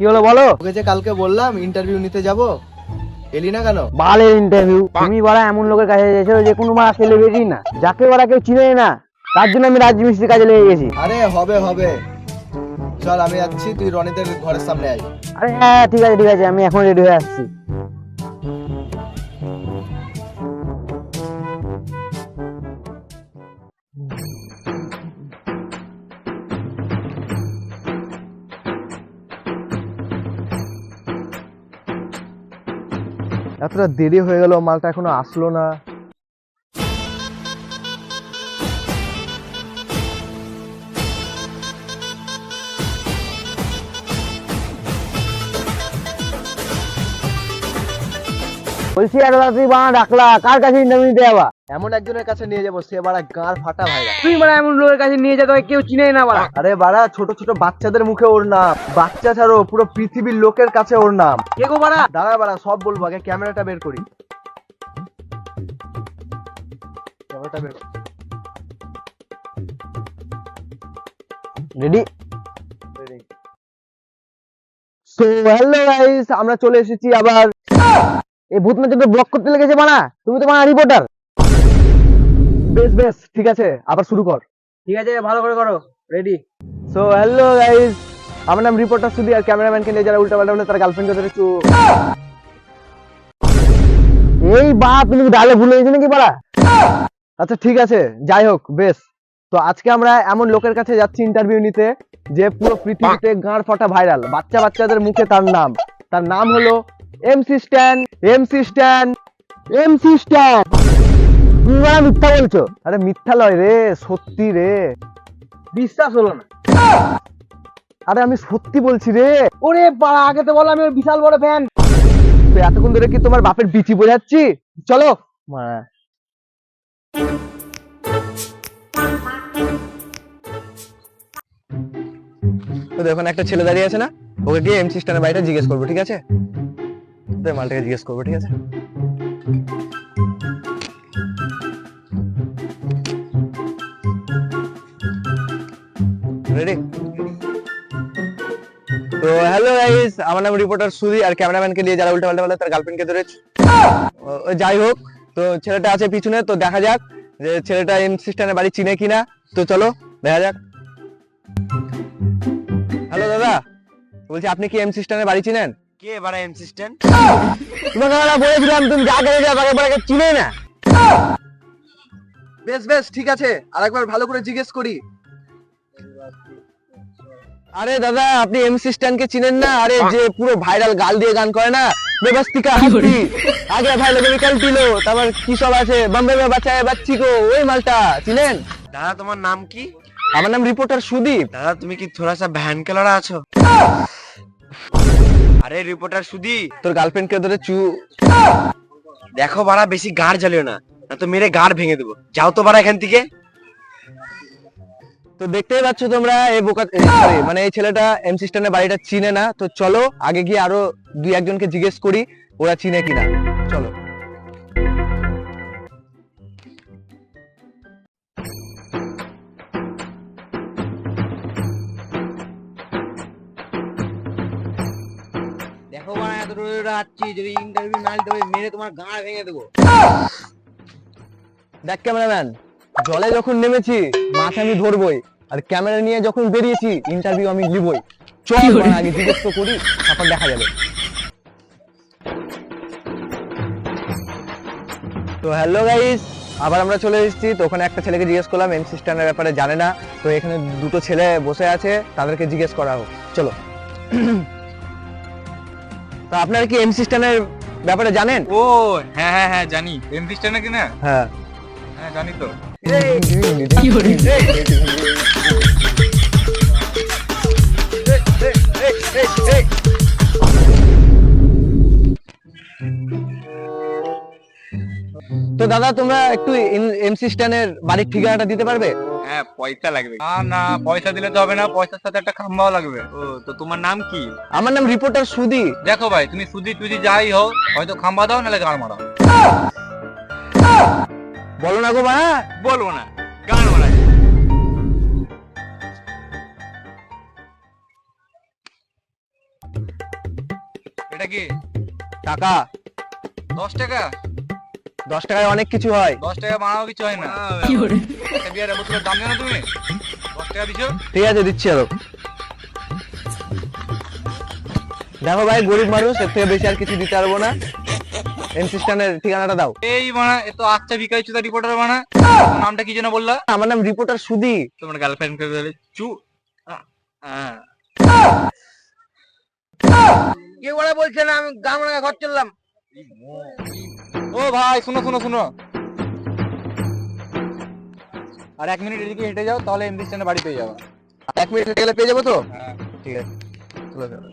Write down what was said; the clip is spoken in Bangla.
কি হলো বলো? ওকে যে কালকে বললাম ইন্টারভিউ নিতে যাব, এলি না কেন? বালের ইন্টারভিউ? তুমি বড়া এমন লোকের কাছে গেছো যে কোনো বড়া সেলিব্রিটি না, যাকে ওরা কেউ চিনে না, তার জন্য আমি রাজমিস্ত্রির কাজে লেগে গেছি। আরে হবে হবে, চল আমি যাচ্ছি, তুই রনিদের ঘরের সামনে আয়। আরে হ্যাঁ ঠিক আছে ঠিক আছে, আমি এখন রেডি হয়ে আসছি। এতটা দেরি হয়ে গেল, মালটা এখনো আসলো না। বলছি এত রাত্রি বাড়া ডাকলা, কার কাছে ইন্টারভিউ নিতে যাবা? এমন একজনের কাছে নিয়ে যাবো, সে বাড়া গাঁর ফাটা ভাইরা। তুই বড়া এমন লোকের কাছে নিয়ে যা, তোকে কেউ চিনেই না বড়া। আরে বাড়া, ছোট ছোট বাচ্চাদের মুখে ওর নাম, বাচ্চা ছাড়ো পুরো পৃথিবীর লোকের কাছে ওর নাম। কে গো বড়া? দাঁড়া বাড়া, সব বলবো, আগে ক্যামেরাটা বের করি। ক্যামেরাটা বের কর। রেডি? সো হ্যালো গাইস, আমরা চলে এসেছি আবার। এই ভূত নাচকে ব্লক করতে লেগেছে বানা, তুমি তো বানা রিপোর্টার। বেশ বেশ, ঠিক আছে, আবার শুরু কর। ঠিক আছে ভালো করে করো, রেডি? সো হ্যালো গাইস, আমার নাম রিপোর্টার সুধি, আর ক্যামেরাম্যানকে নিয়ে যারা উল্টা পাল্টা বলে তার গার্লফ্রেন্ডকে ধরে এই বা তুমি ডালে ভুলে গেছো নাকি বাড়া? আচ্ছা ঠিক আছে, যাই হোক, বেশ। তো আজকে আমরা এমন লোকের কাছে যাচ্ছি ইন্টারভিউ নিতে, যে পুরো পৃথিবীতে গাঁড় ফাটা ভাইরাল, বাচ্চাদের মুখে তার নাম হলো এমসি স্ট্যান। এমসি স্ট্যান। এমসি স্ট্যান? তুমি বাড়া মিথ্যা বলছো। আরে মিথ্যা লয় রে, সত্যি রে। বিশ্বাস হলো না। আরে আমি সত্যি বলছি রে। ওরে বাড়া, আগে তো বলো, আমি ওর বিশাল বড় ফ্যান। তো এতক্ষণ ধরে কি তোমার বাপের বিচি বোঝাচ্ছি? চলো মারা। তো দেখুন একটা ছেলে দাঁড়িয়ে আছে না, ওকে গিয়ে এমসি স্ট্যান্ডের বাড়িটা জিজ্ঞেস করবো, ঠিক আছে? মালটাকে জিজ্ঞেস করবো, ঠিক আছে? রেডি? তো হ্যালো গাইস, আমার নাম রিপোর্টার সুধি, আর ক্যামেরাম্যানকে নিয়ে যারা উল্টা পাল্টা বলে তার গার্লফ্রেন্ডকে ধরে যাই হোক, তো ছেলেটা আছে পিছনে, তো দেখা যাক যে ছেলেটা এমসি স্ট্যান্ডের বাড়ি চিনে কিনা। তো চলো দেখা যাক। হ্যালো দাদা, বলছি আপনি কি এমসি স্ট্যান্ডের বাড়ি চিনেন? কে বাড়া এমসি স্ট্যান্ড? তোমাকে আমরা বলেছিলাম তুমি যা করে যাও, তাকে বাড়া চিনে না। বেশ বেশ, ঠিক আছে, আরেকবার ভালো করে জিজ্ঞেস করি। আরে দাদা, আপনি এমসি স্ট্যান্ডকে চিনেন না? আরে যে পুরো ভাইরাল গাল দিয়ে গান করে না, বেবস্তিকা হাসি, আগে ভাই লোকে নিকলতি লো, তারপর কি সব আছে, বম্বে মে বাচ্চায় বাচ্চি কো, ওই মালটা চিনেন? দাদা তোমার নাম কি? আমার নাম রিপোর্টার সুদীপ। দাদা তুমি কি থোড়া সা ভ্যান কে লড়া আছো? আরে রিপোর্টার সুদি, তোর গার্লফ্রেন্ড কে ধরে দেখো বাড়া বেশি গাড় জ্বালিও না, না তো মেরে গাড় ভেঙে দেবো। যাও তো বাড়া এখান থেকে। তো দেখতেই পাচ্ছ তোমরা, এই বোকা মানে এই ছেলেটা এমসি স্ট্যান্ডের বাড়িটা চিনে না। তো চলো আগে গিয়ে আরো দুই একজনকে জিজ্ঞেস করি ওরা চিনে কিনা, চলো। দেখো বাড়া এত দূরে আসছি, যদি ইন্টারভিউ না দিতে হবে মেরে তোমার গাড় ভেঙে দেবো। দেখ ক্যামেরাম্যান, জলে যখন নেমেছি মাছ আমি ধরবই, আর ক্যামেরা নিয়ে যখন বেরিয়েছি ইন্টারভিউ আমি নিবই। চল বাড়া, আগে জিজ্ঞেস তো করি, তারপর দেখা যাবে। তো হ্যালো গাইস, আবার আমরা চলে এসেছি। তো ওখানে একটা ছেলেকে জিজ্ঞেস করলাম, এমসি স্ট্যান্ডের ব্যাপারে জানে না। তো এখানে দুটো ছেলে বসে আছে, তাদেরকে জিজ্ঞেস করা হোক, চলো। তো আপনারা কি এমসি স্ট্যান্ডের ব্যাপারে জানেন? ও হ্যাঁ হ্যাঁ হ্যাঁ জানি, এমপি স্ট্যান্ড নাকি না? হ্যাঁ। হ্যাঁ জানি তো। তো দাদা তোমরা একটু এমসি স্ট্যান্ডের বাড়ির ঠিকানাটা দিতে পারবে? হ্যাঁ পয়সা লাগবে। না না, পয়সা দিলে তো হবে না, পয়সার সাথে একটা খাম্বাও লাগবে। ও তো তোমার নাম কি? আমার নাম রিপোর্টার সুদি। দেখো ভাই, তুমি সুদি টুদি যাই হোক, হয়তো খাম্বা দাও নাহলে গাড় মারাও। বলো না গো মা। বলবো না, গাড় মারাই। টাকাটা কি? টাকা 10 টাকা? 10 টাকায় অনেক কিছু হয়। 10 টাকা বানাও কিছু হয় না। একটা বিয়ারের বোতলের দাম জানো তুমি? 10 টাকা দিছো? ঠিক আছে দিচ্ছি আরো। দেখো ভাই গরিব মানুষ, এর থেকে বেশি আর কিছু দিতে পারবো না। এমসি স্ট্যান্ডের ঠিকানাটা দাও। এই বানা এ তো আচ্ছা ভিকারি চুদা রিপোর্টার বানা। তোমার নামটা কি যেন বললা? আমার নাম রিপোর্টার সুধি। তোমার গার্লফ্রেন্ড কে বলে চু কেউ বলে বলছে না আমি গামলা ঘর চললাম। ও ভাই শুনো শুনো শুনো, আর 1 মিনিট এদিকে হেঁটে যাও, তাহলে এমডি স্ট্যান্ডে বাড়ি পেয়ে যাবো। 1 মিনিট গেলে পেয়ে যাবো তো? হ্যাঁ। ঠিক আছে চলো, চলো।